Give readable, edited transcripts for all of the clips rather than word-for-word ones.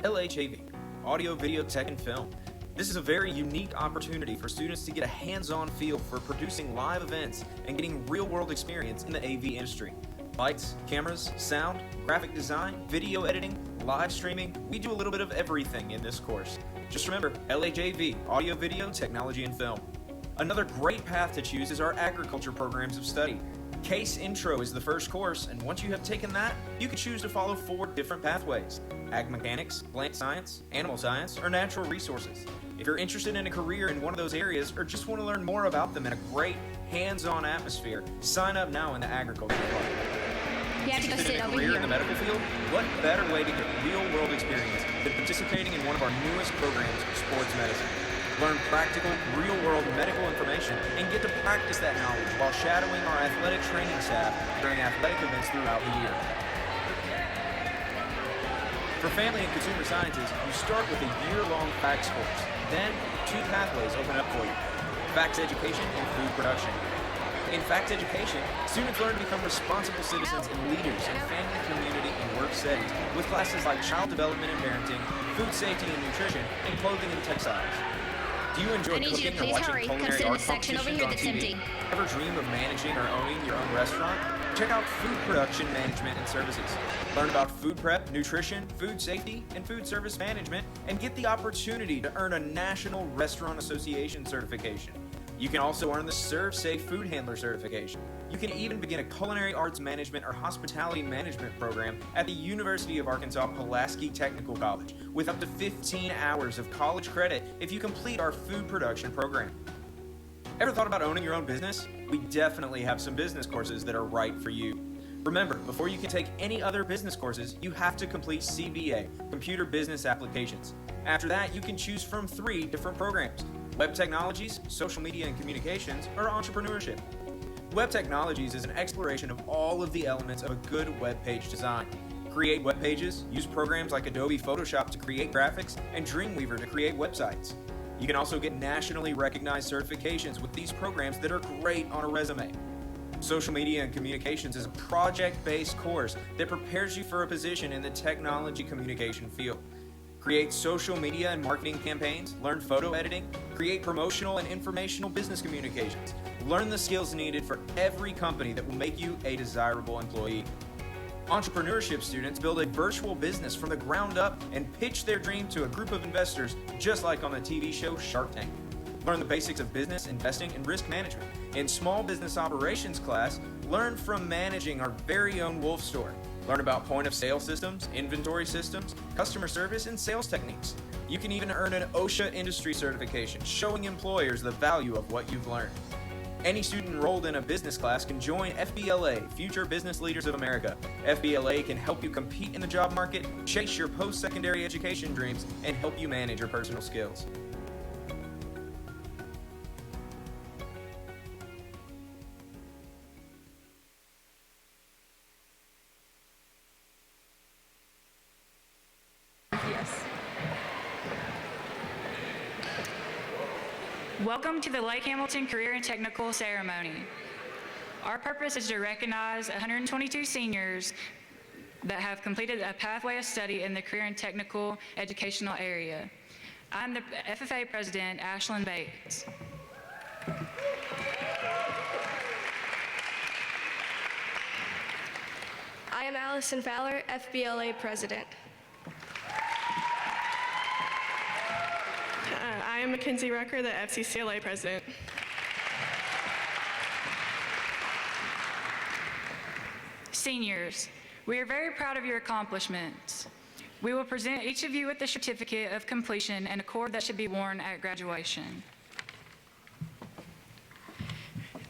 LHAV, Audio, Video, Tech, and Film. This is a very unique opportunity for students to get a hands-on feel for producing live events and getting real-world experience in the AV industry. Lights, cameras, sound, graphic design, video editing, live streaming, we do a little bit of everything in this course. Just remember, LHAV, Audio, Video, Technology, and Film. Another great path to choose is our agriculture programs of study. CASE Intro is the first course, and once you have taken that, you can choose to follow 4 different pathways: Ag Mechanics, Plant Science, Animal Science, or Natural Resources. If you're interested in a career in one of those areas or just want to learn more about them in a great, hands-on atmosphere, sign up now in the agriculture department. You have to go sit in a over career here. in the medical field? What better way to get real-world experience than participating in one of our newest programs, sports medicine? Learn practical, real-world medical information and get to practice that knowledge while shadowing our athletic training staff during athletic events throughout the year. For family and consumer sciences, you start with a year-long FACS course. Then, 2 pathways open up for you: FACS education and food production. In FACS education, students learn to become responsible citizens and leaders in family, community, and work settings with classes like child development and parenting, food safety and nutrition, and clothing and textiles. Do you enjoy I need you to cooking or please watching hurry. Come culinary sit in art the section over here competitions on that's TV? empty. Ever dream of managing or owning your own restaurant? Check out food production management and services. Learn about food prep, nutrition, food safety, and food service management, and get the opportunity to earn a National Restaurant Association certification. You can also earn the Serve Safe Food Handler certification. You can even begin a culinary arts management or hospitality management program at the University of Arkansas Pulaski Technical College with up to 15 hours of college credit if you complete our food production program. Ever thought about owning your own business? We definitely have some business courses that are right for you. Remember, before you can take any other business courses, you have to complete CBA, Computer Business Applications. After that, you can choose from 3 different programs: Web Technologies, Social Media and Communications, or Entrepreneurship. Web Technologies is an exploration of all of the elements of a good web page design. Create web pages, use programs like Adobe Photoshop to create graphics, and Dreamweaver to create websites. You can also get nationally recognized certifications with these programs that are great on a resume. Social Media and Communications is a project-based course that prepares you for a position in the technology communication field. Create social media and marketing campaigns, learn photo editing, create promotional and informational business communications. Learn the skills needed for every company that will make you a desirable employee. Entrepreneurship students build a virtual business from the ground up and pitch their dream to a group of investors, just like on the TV show Shark Tank. Learn the basics of business, investing, and risk management. In Small Business Operations class, learn from managing our very own Wolf store. Learn about point-of-sale systems, inventory systems, customer service, and sales techniques. You can even earn an OSHA industry certification, showing employers the value of what you've learned. Any student enrolled in a business class can join FBLA, Future Business Leaders of America. FBLA can help you compete in the job market, chase your post-secondary education dreams, and help you manage your personal skills. Welcome to the Lake Hamilton Career and Technical Ceremony. Our purpose is to recognize 122 seniors that have completed a pathway of study in the career and technical educational area. I'm the FFA President, Ashlyn Bates. I am Allison Fowler, FBLA President. I am Mackenzie Rucker, the FCCLA President. Seniors, we are very proud of your accomplishments. We will present each of you with a certificate of completion and a cord that should be worn at graduation.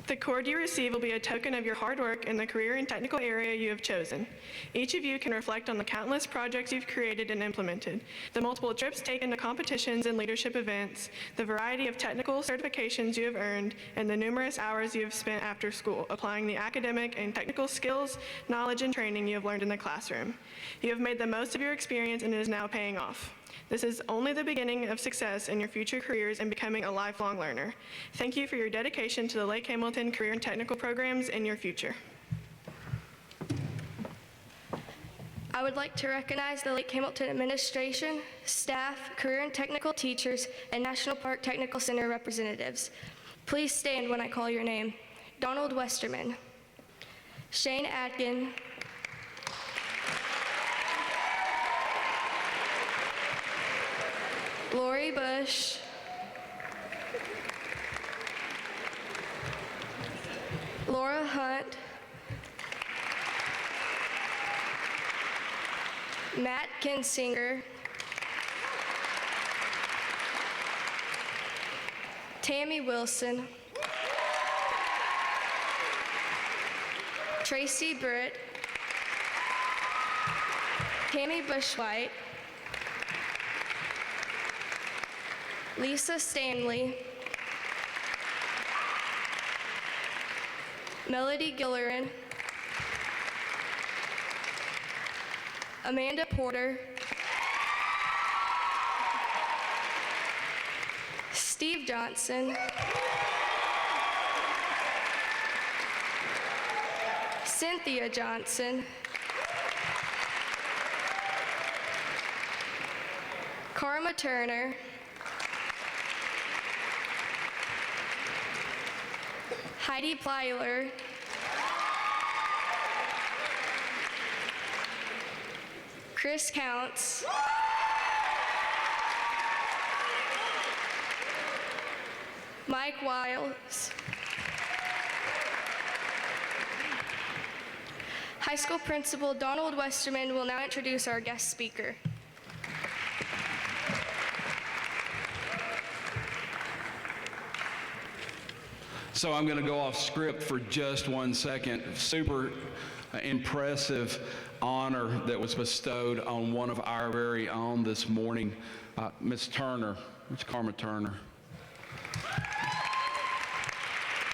The cord you receive will be a token of your hard work in the career and technical area you have chosen. Each of you can reflect on the countless projects you've created and implemented, the multiple trips taken to competitions and leadership events, the variety of technical certifications you have earned, and the numerous hours you have spent after school applying the academic and technical skills, knowledge, and training you have learned in the classroom. You have made the most of your experience and it is now paying off. This is only the beginning of success in your future careers and becoming a lifelong learner. Thank you for your dedication to the Lake Hamilton Career and Technical programs in your future. I would like to recognize the Lake Hamilton administration, staff, career and technical teachers, and National Park Technical Center representatives. Please stand when I call your name. Donald Westerman, Shane Atkin, Lori Bush, Laura Hunt, Matt Kinsinger, Tammy Wilson, Tracy Britt, Tammy Bushwhite, Lisa Stanley, Melody Gillerin, Amanda Porter, Steve Johnson, Cynthia Johnson, Karma Turner, Heidi Plyler, Chris Counts, Mike Wiles, High School Principal Donald Westerman will now introduce our guest speaker. So I'm going to go off script for just 1 second. Super impressive honor that was bestowed on one of our very own this morning, Miss Turner. Miss Karma Turner.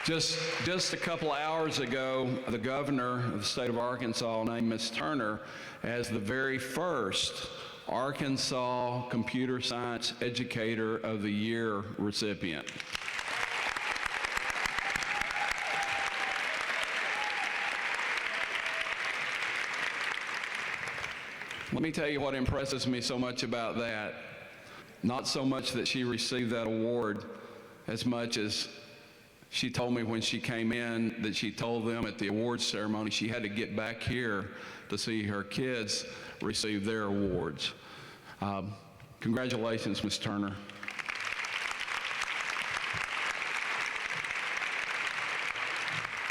Just a couple hours ago, the governor of the state of Arkansas named Miss Turner as the very first Arkansas Computer Science Educator of the Year recipient. Let me tell you what impresses me so much about that. Not so much that she received that award, as much as she told me when she came in that she told them at the awards ceremony she had to get back here to see her kids receive their awards. Congratulations, Ms. Turner.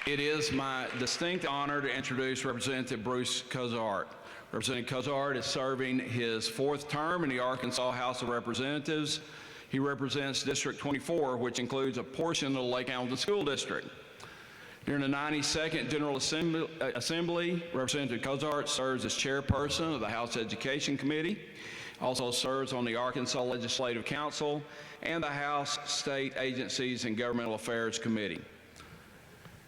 It is my distinct honor to introduce Representative Bruce Cozart. Representative Cozart is serving his 4th term in the Arkansas House of Representatives. He represents District 24, which includes a portion of the Lake Hamilton School District. During the 92nd General Assembly, Representative Cozart serves as chairperson of the House Education Committee, also serves on the Arkansas Legislative Council and the House State Agencies and Governmental Affairs Committee.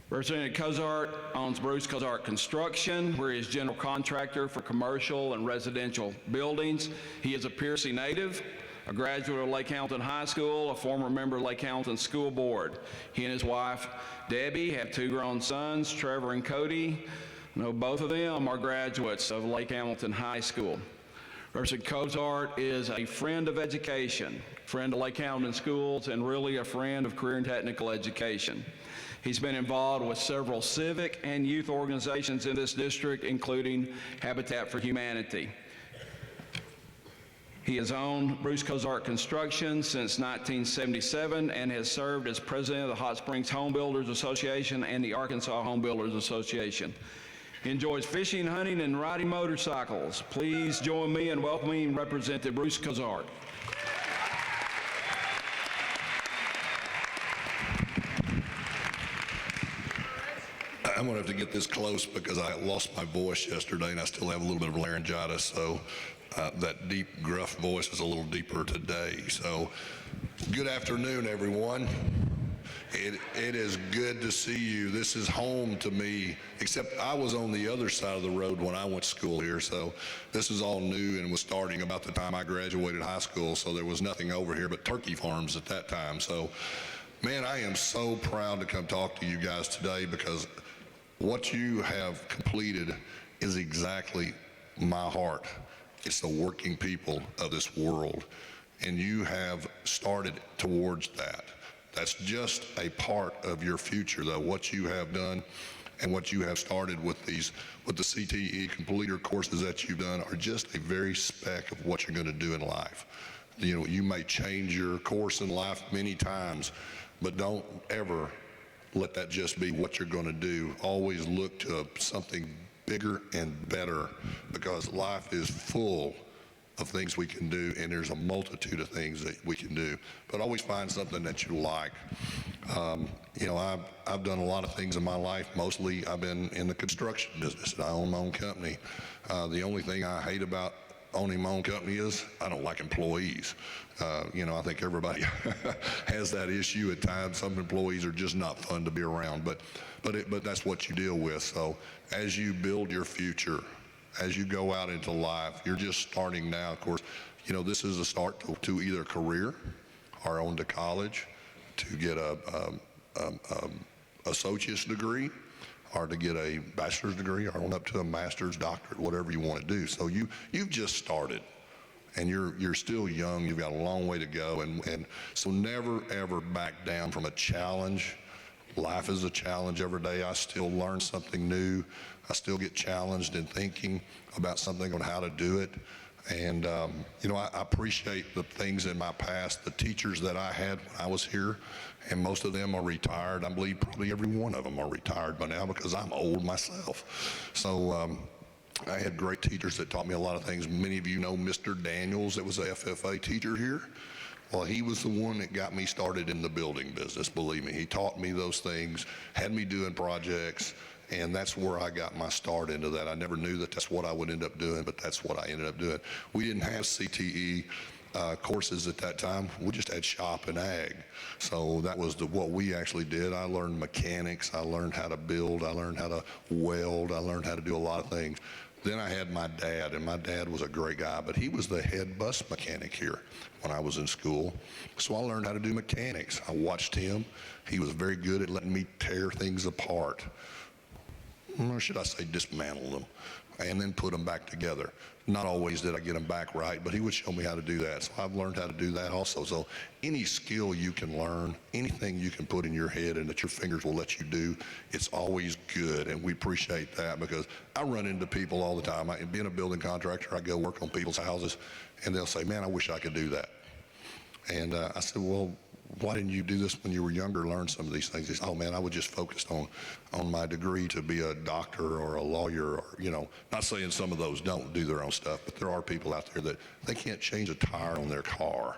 Representative Cozart owns Bruce Cozart Construction, where he is general contractor for commercial and residential buildings. He is a Piercy native, a graduate of Lake Hamilton High School, a former member of Lake Hamilton School Board. He and his wife, Debbie, have 2 grown sons, Trevor and Cody. I know both of them are graduates of Lake Hamilton High School. Representative Cozart is a friend of education, friend of Lake Hamilton Schools, and really a friend of career and technical education. He's been involved with several civic and youth organizations in this district, including Habitat for Humanity. He has owned Bruce Cozart Construction since 1977 and has served as president of the Hot Springs Home Builders Association and the Arkansas Home Builders Association. He enjoys fishing, hunting, and riding motorcycles. Please join me in welcoming Representative Bruce Cozart. I'm going to have to get this close because I lost my voice yesterday and I still have a little bit of laryngitis, so that deep, gruff voice is a little deeper today. So, good afternoon, everyone. It is good to see you. This is home to me, except I was on the other side of the road when I went to school here, so this is all new and was starting about the time I graduated high school, so there was nothing over here but turkey farms at that time. So, man, I am so proud to come talk to you guys today because what you have completed is exactly my heart. It's the working people of this world. And you have started towards that. That's just a part of your future, though. What you have done and what you have started with the CTE Completer courses that you've done are just a very speck of what you're going to do in life. You know, you may change your course in life many times, but don't ever let that just be what you're going to do. Always look to something bigger and better, because life is full of things we can do, and there's a multitude of things that we can do. But always find something that you like. You know, I've done a lot of things in my life. Mostly I've been in the construction business, and I own my own company. The only thing I hate about owning my own company is I don't like employees. You know, I think everybody has that issue at times. Some employees are just not fun to be around, but that's what you deal with. So as you build your future, as you go out into life, you're just starting now. Of course, you know, this is a start to either a career or on to college to get a associate's degree, or to get a bachelor's degree, or on up to a master's, doctorate, whatever you want to do. So you've just started, and you're still young. You've got a long way to go, and so never ever back down from a challenge. Life is a challenge every day. I still learn something new. I still get challenged in thinking about something on how to do it. And, you know, I appreciate the things in my past, the teachers that I had when I was here, and most of them are retired. I believe probably every one of them are retired by now, because I'm old myself. So I had great teachers that taught me a lot of things. Many of you know Mr. Daniels, that was a FFA teacher here. Well, he was the one that got me started in the building business, believe me. He taught me those things, had me doing projects, and that's where I got my start into that. I never knew that that's what I would end up doing, but that's what I ended up doing. We didn't have CTE courses at that time. We just had shop and ag. So that was what we actually did. I learned mechanics. I learned how to build. I learned how to weld. I learned how to do a lot of things. Then I had my dad, and my dad was a great guy, but he was the head bus mechanic here when I was in school. So I learned how to do mechanics. I watched him. He was very good at letting me tear things apart. Or should I say dismantle them, and then put them back together. Not always did I get them back right, but he would show me how to do that. So I've learned how to do that also. So any skill you can learn, anything you can put in your head and that your fingers will let you do, it's always good, and we appreciate that, because I run into people all the time. Being a building contractor, I go work on people's houses, and they'll say, man, I wish I could do that. And I said, well, why didn't you do this when you were younger, learn some of these things? He said, oh man, I was just focused on my degree to be a doctor or a lawyer, or, you know, not saying some of those don't do their own stuff, but there are people out there that they can't change a tire on their car.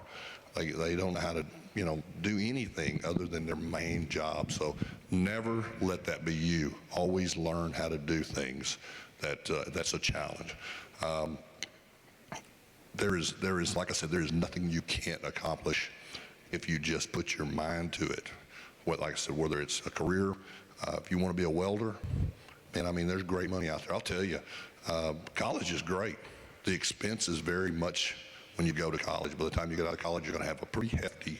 They don't know how to, you know, do anything other than their main job. So never let that be you. Always learn how to do things. That's a challenge. There is, like I said, there is nothing you can't accomplish if you just put your mind to it. Like I said, whether it's a career, if you want to be a welder, man, I mean, there's great money out there. I'll tell you, college is great. The expense is very much when you go to college. By the time you get out of college, you're going to have a pretty hefty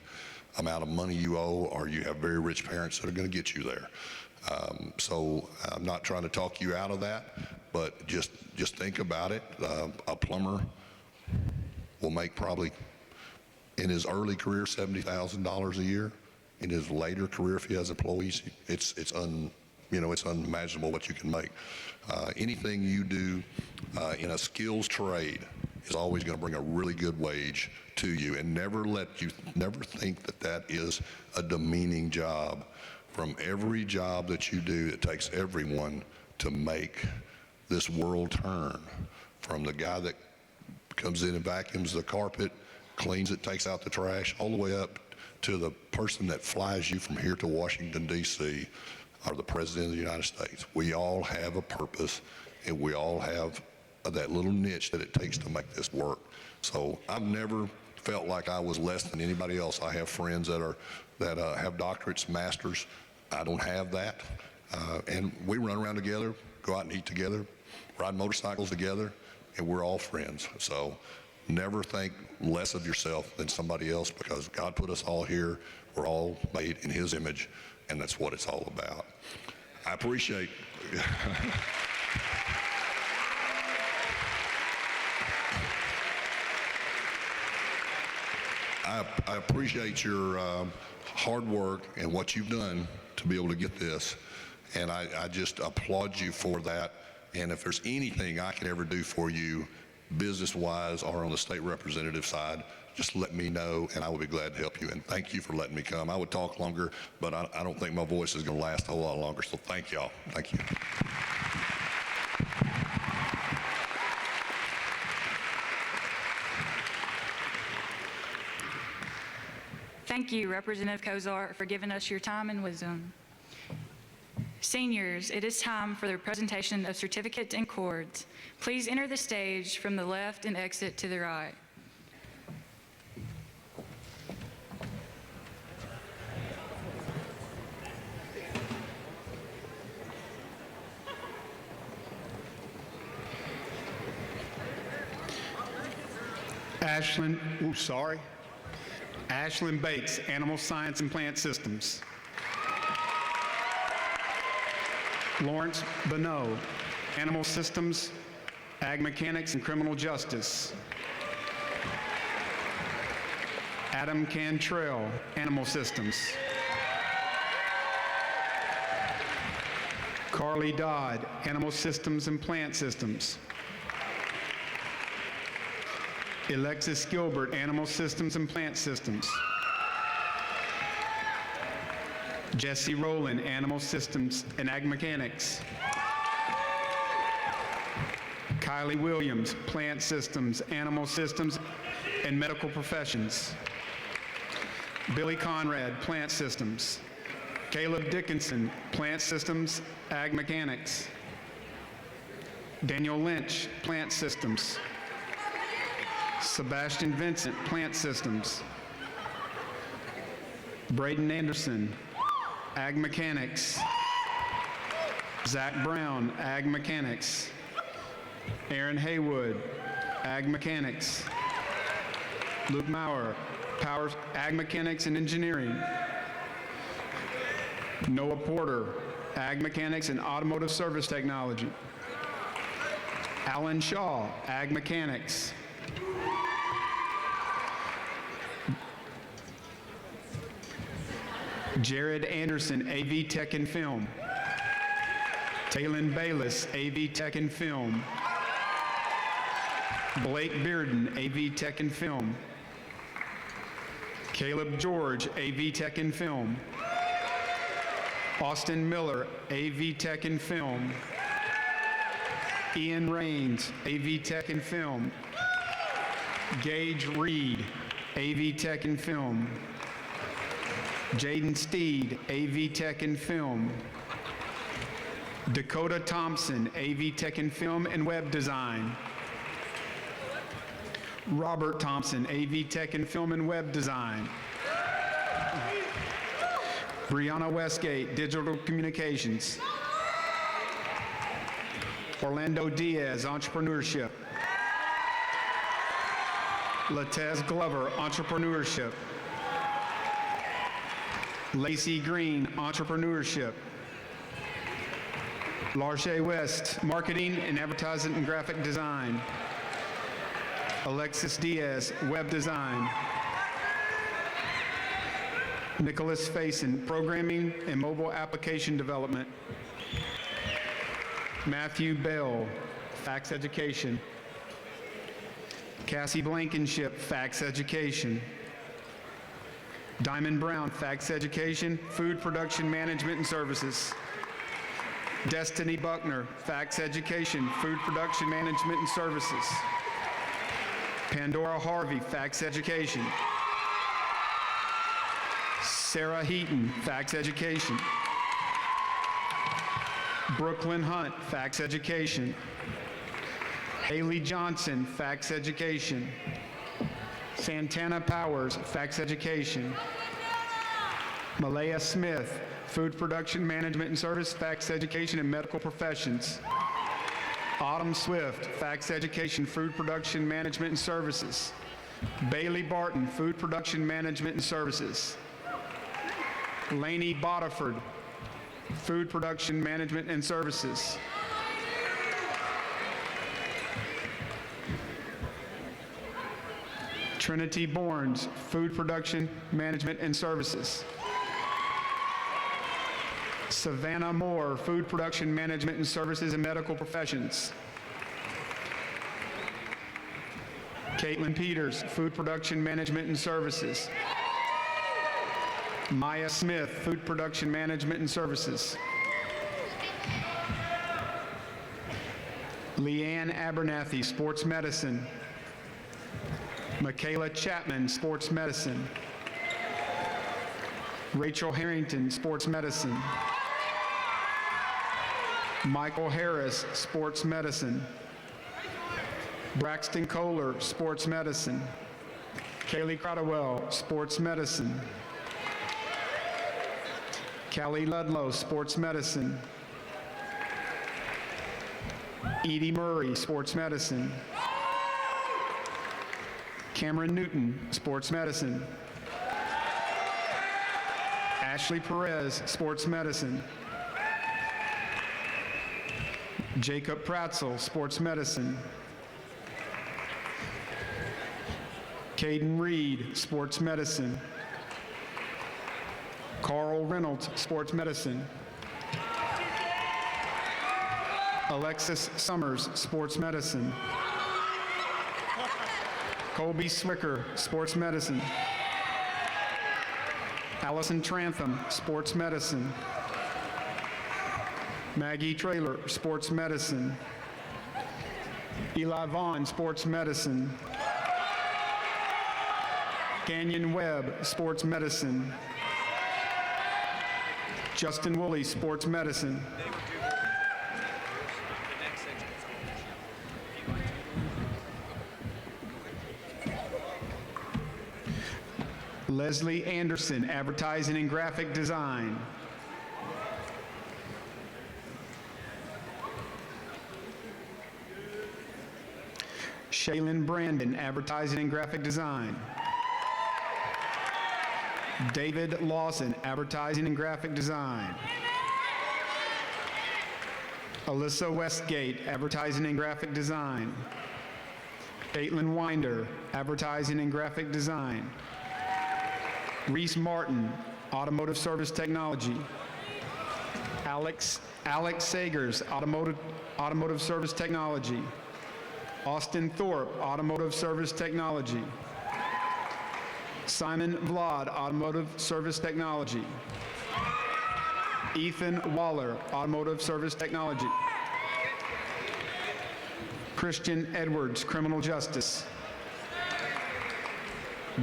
amount of money you owe, or you have very rich parents that are going to get you there. So I'm not trying to talk you out of that, but just think about it. A plumber will make probably, in his early career, $70,000 a year. In his later career, if he has employees, it's unimaginable what you can make. Anything you do in a skills trade is always going to bring a really good wage to you, and never think that is a demeaning job. From every job that you do, it takes everyone to make this world turn. From the guy that comes in and vacuums the carpet, cleans it, takes out the trash, all the way up to the person that flies you from here to Washington, D.C., or the President of the United States. We all have a purpose, and we all have that little niche that it takes to make this work. So I've never felt like I was less than anybody else. I have friends that have doctorates, masters. I don't have that. And we run around together, go out and eat together, ride motorcycles together, and we're all friends. So never think less of yourself than somebody else, because God put us all here. We're all made in His image, and that's what it's all about. I appreciate I appreciate your hard work and what you've done to be able to get this, and I just applaud you for that. And if there's anything I can ever do for you, business-wise or on the state representative side, just let me know, and I will be glad to help you. And thank you for letting me come. I would talk longer, but I don't think my voice is going to last a whole lot longer. So thank y'all. Thank you. Thank you, Representative Cozart, for giving us your time and wisdom. Seniors, it is time for the presentation of certificates and cords. Please enter the stage from the left and exit to the right. Ashlyn Bates, Animal Science and Plant Systems. Lawrence Bonneau, Animal Systems, Ag Mechanics and Criminal Justice. Adam Cantrell, Animal Systems. Carly Dodd, Animal Systems and Plant Systems. Alexis Gilbert, Animal Systems and Plant Systems. Jesse Rowland, Animal Systems and Ag Mechanics. Kylie Williams, Plant Systems, Animal Systems and Medical Professions. Billy Conrad, Plant Systems. Caleb Dickinson, Plant Systems, Ag Mechanics. Daniel Lynch, Plant Systems. Sebastian Vincent, Plant Systems. Braden Anderson, Ag Mechanics. Zach Brown, Ag Mechanics. Aaron Haywood, Ag Mechanics. Luke Maurer, Ag Mechanics and Engineering. Noah Porter, Ag Mechanics and Automotive Service Technology. Alan Shaw, Ag Mechanics. Jared Anderson, AV Tech and Film. Taylon Bayless, AV Tech and Film. Blake Bearden, AV Tech and Film. Caleb George, AV Tech and Film. Austin Miller, AV Tech and Film. Ian Rains, AV Tech and Film. Gage Reed, AV Tech and Film. Jaden Steed, AV Tech and Film. Dakota Thompson, AV Tech and Film and Web Design. Robert Thompson, AV Tech and Film and Web Design. Brianna Westgate, Digital Communications. Orlando Diaz, Entrepreneurship. Latez Glover, Entrepreneurship. Lacey Green, Entrepreneurship. Larshay West, Marketing and Advertising and Graphic Design. Alexis Diaz, Web Design. Nicholas Faison, Programming and Mobile Application Development. Matthew Bell, Fax Education. Cassie Blankenship, Fax Education. Diamond Brown, Fax Education, Food Production Management and Services. Destiny Buckner, Fax Education, Food Production Management and Services. Pandora Harvey, Fax Education. Sarah Heaton, Fax Education. Brooklyn Hunt, Fax Education. Haley Johnson, Fax Education. Santana Powers, Fax Education. Malaya Smith, Food Production Management and Service, Fax Education and Medical Professions. Autumn Swift, Fax Education, Food Production Management and Services. Bailey Barton, Food Production Management and Services. Lainey Bodiford, Food Production Management and Services. Trinity Borns, Food Production Management and Services. Savannah Moore, Food Production Management and Services and Medical Professions. Caitlin Peters, Food Production Management and Services. Maya Smith, Food Production Management and Services. Leanne Abernathy, Sports Medicine. Michaela Chapman, Sports Medicine. Rachel Harrington, Sports Medicine. Michael Harris, Sports Medicine. Braxton Kohler, Sports Medicine. Kaylee Crodwell, Sports Medicine. Callie Ludlow, Sports Medicine. Edie Murray, Sports Medicine. Cameron Newton, Sports Medicine. Ashley Perez, Sports Medicine. Jacob Pratzel, Sports Medicine. Caden Reed, Sports Medicine. Carl Reynolds, Sports Medicine. Alexis Summers, Sports Medicine. Colby Swicker, Sports Medicine. Allison Trantham, Sports Medicine. Maggie Traylor, Sports Medicine. Eli Vaughn, Sports Medicine. Canyon Webb, Sports Medicine. Justin Woolley, Sports Medicine. Leslie Anderson, Advertising and Graphic Design. Shaylin Brandon, Advertising and Graphic Design. David Lawson, Advertising and Graphic Design. Alyssa Westgate, Advertising and Graphic Design. Caitlin Winder, Advertising and Graphic Design. Reese Martin, Automotive Service Technology. Alex Sagers, Automotive Service Technology. Austin Thorpe, Automotive Service Technology. Simon Vlad, Automotive Service Technology. Ethan Waller, Automotive Service Technology. Christian Edwards, Criminal Justice.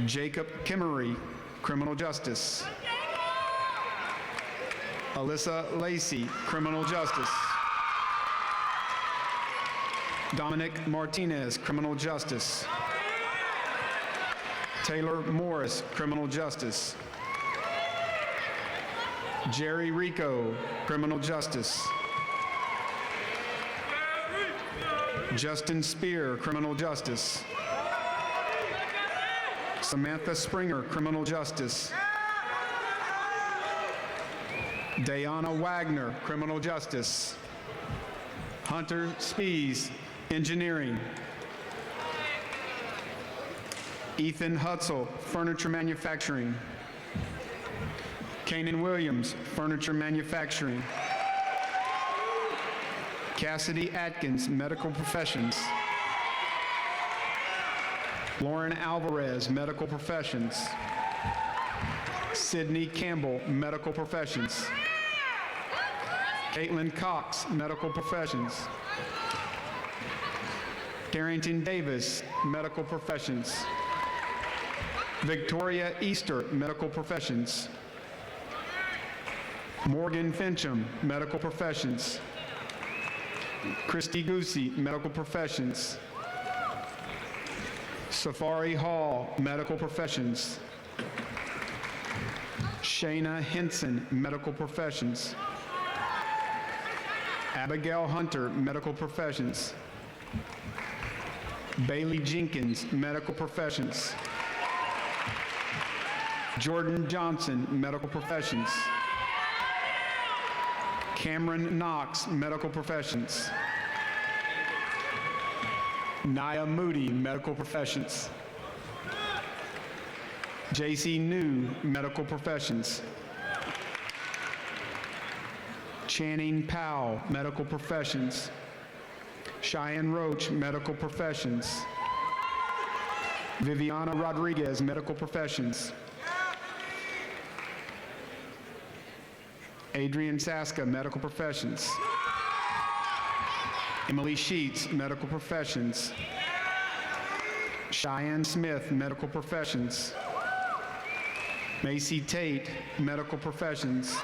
Jacob Kimmery, Criminal Justice. Alyssa Lacey, Criminal Justice. Dominic Martinez, Criminal Justice. Taylor Morris, Criminal Justice. Jerry Rico, Criminal Justice. Justin Spear, Criminal Justice. Samantha Springer, Criminal Justice. Dayana Wagner, Criminal Justice. Hunter Spees, Engineering. Ethan Hutzel, Furniture Manufacturing. Kanan Williams, Furniture Manufacturing. Cassidy Atkins, Medical Professions. Lauren Alvarez, Medical Professions. Sydney Campbell, Medical Professions. Caitlin Cox, Medical Professions. Carrington Davis, Medical Professions. Victoria Easter, Medical Professions. Morgan Fincham, Medical Professions. Christy Goosey, Medical Professions. Safari Hall, Medical Professions. Shayna Henson, Medical Professions. Abigail Hunter, Medical Professions. Bailey Jenkins, Medical Professions. Jordan Johnson, Medical Professions. Cameron Knox, Medical Professions. Naya Moody, Medical Professions. J.C. New, Medical Professions. Channing Powell, Medical Professions. Cheyenne Roach, Medical Professions. Viviana Rodriguez, Medical Professions. Adrian Saska, Medical Professions. Emily Sheets, Medical Professions. Cheyenne Smith, Medical Professions. Macy Tate, Medical Professions.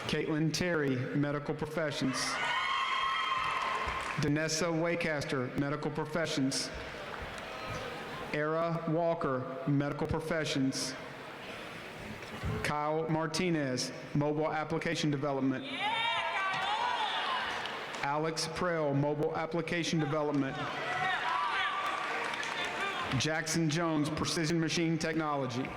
Caitlin Terry, Medical Professions. Danessa Waycaster, Medical Professions. Era Walker, Medical Professions. Kyle Martinez, Mobile Application Development. Alex Prell, Mobile Application Development. Jackson Jones, Precision Machine Technology.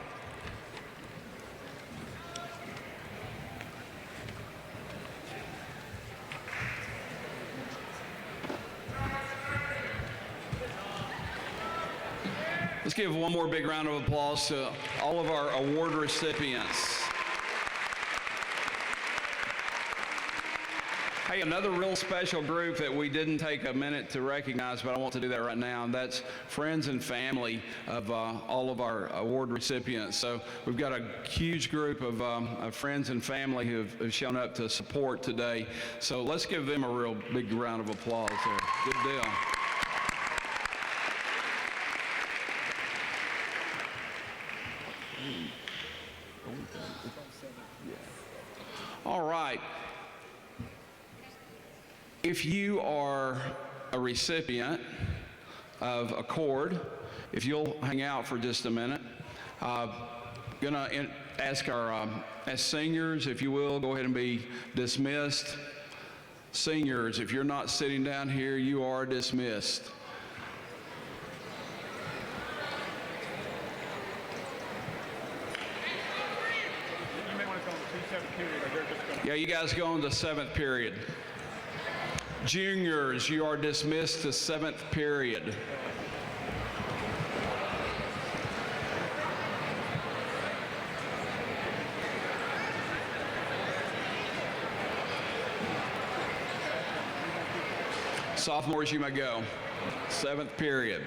Let's give one more big round of applause to all of our award recipients. Hey, another real special group that we didn't take a minute to recognize, but I want to do that right now, and that's friends and family of all of our award recipients. So we've got a huge group of friends and family who have shown up to support today. So let's give them a real big round of applause there. Good deal. All right. If you are a recipient of a cord, if you'll hang out for just a minute, gonna ask our as seniors, if you will, go ahead and be dismissed. Seniors, if you're not sitting down here, you are dismissed. Yeah, you guys go on to 7th period. Juniors, you are dismissed to 7th period. Sophomores, you may go. 7th period.